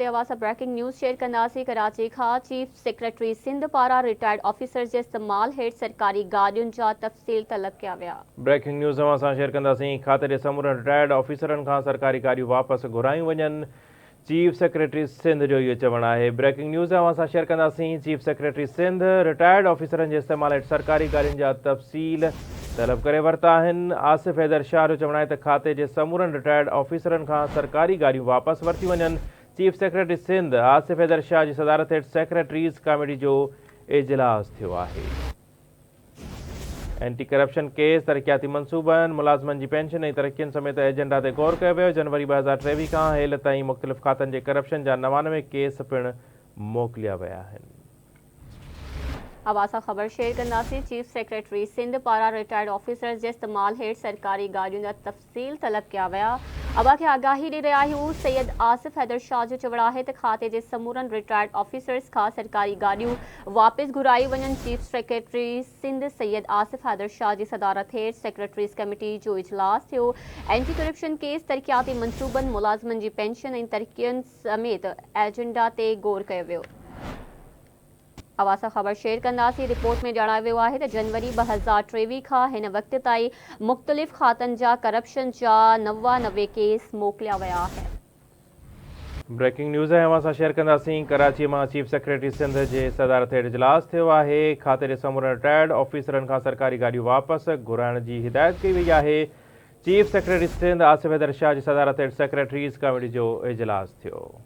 अवासा breaking news share कंदासीं। कराची खां chief secretary Sindh पारां रिटायर्ड ऑफिसर जे इस्तेमाल हेठि सरकारी गाॾियुनि जा तफ़सील तलब कया विया। ब्रेकिंग न्यूज़ असां शेयर कंदासीं। खाते जे समूरनि रिटायर्ड ऑफिसरनि खां सरकारी गाॾियूं वापसि घुरायूं वञनि। चीफ सेक्रेटरी सिंध जो इहो चवणु आहे। ब्रेकिंग न्यूज़ असां शेयर कंदासीं। चीफ सेक्रेटरी सिंध रिटायर्ड ऑफिसरनि जे इस्तेमाल हेठि सरकारी गाॾियुनि जा तफ़सील तलब करे वरिता आहिनि। आसिफ हैदर शाह जो चवणु आहे त खाते जे समूरनि रिटायर्ड ऑफिसरनि खां सरकारी गाॾियूं वापसि वरितियूं वञनि। चीफ सेक्रेटरी सिंध आसिफ हैदर शाह जी सदारत हेठि सेक्रेटरीज़ कमेटी जो इजलास थियो आहे। एंटी करप्शन केस, तरक़ियाती मंसूबनि, मुलाज़िमनि जी पेंशन ऐं तरक़ियुनि समेत एजेंडा ते गौर कयो वियो। जनवरी 2023 खां हेल ताईं मुख़्तलिफ़ खातनि जे करप्शन जा 99 केस पिणु मोकिलिया विया आहिनि। अवासा ख़बर शेयर कंदासीं। चीफ सेक्रेटरी सिंध पारां रिटायर्ड ऑफिसर जे इस्तेमाल हेठि सरकारी गाॾियुनि जा तफ़सील तलब कया विया। अबा खे आगाही ॾेई रहिया आहियूं। सैयद आसिफ हैदर शाह जो चवणु आहे त खाते जे समूरनि रिटायर्ड ऑफिसर्स खां सरकारी गाॾियूं वापसि घुराई वञनि। चीफ सेक्रेटरी सिंध सैयद आसिफ हैदर शाह जी सदारत हेठि सेक्रेटरीज़ कमेटी जो इजलास थियो। एंटी करप्शन केस, तरक़ियाती मंसूबनि, मुलाज़िमनि जी पेंशन ऐं तरक़ियुनि समेत एजेंडा ते गौर कयो वियो। अवासा ख़बर शेयर कंदासीं। रिपोर्ट में ॼाणायो वियो आहे त जनवरी 2023 खां हिन वक़्त ताईं मुख़्तलिफ़ खातनि जा करप्शन जा 99 केस मोकिलिया विया आहिनि। ब्रेकिंग न्यूज़ असां शेयर कंदासीं। कराची मां चीफ सेक्रेटरी सिंध जे सदारत हेठि इजलास थियो आहे। खाते जे समूरनि रिटायर्ड ऑफिसरनि खां सरकारी गाॾियूं वापसि घुराइण जी हिदायत कई वई आहे। चीफ सेक्रेटरी सिंध आसिफ हैदर शाह जी सदारत हेठि सेक्रेटरीज़ कमेटी जो इजलास थियो।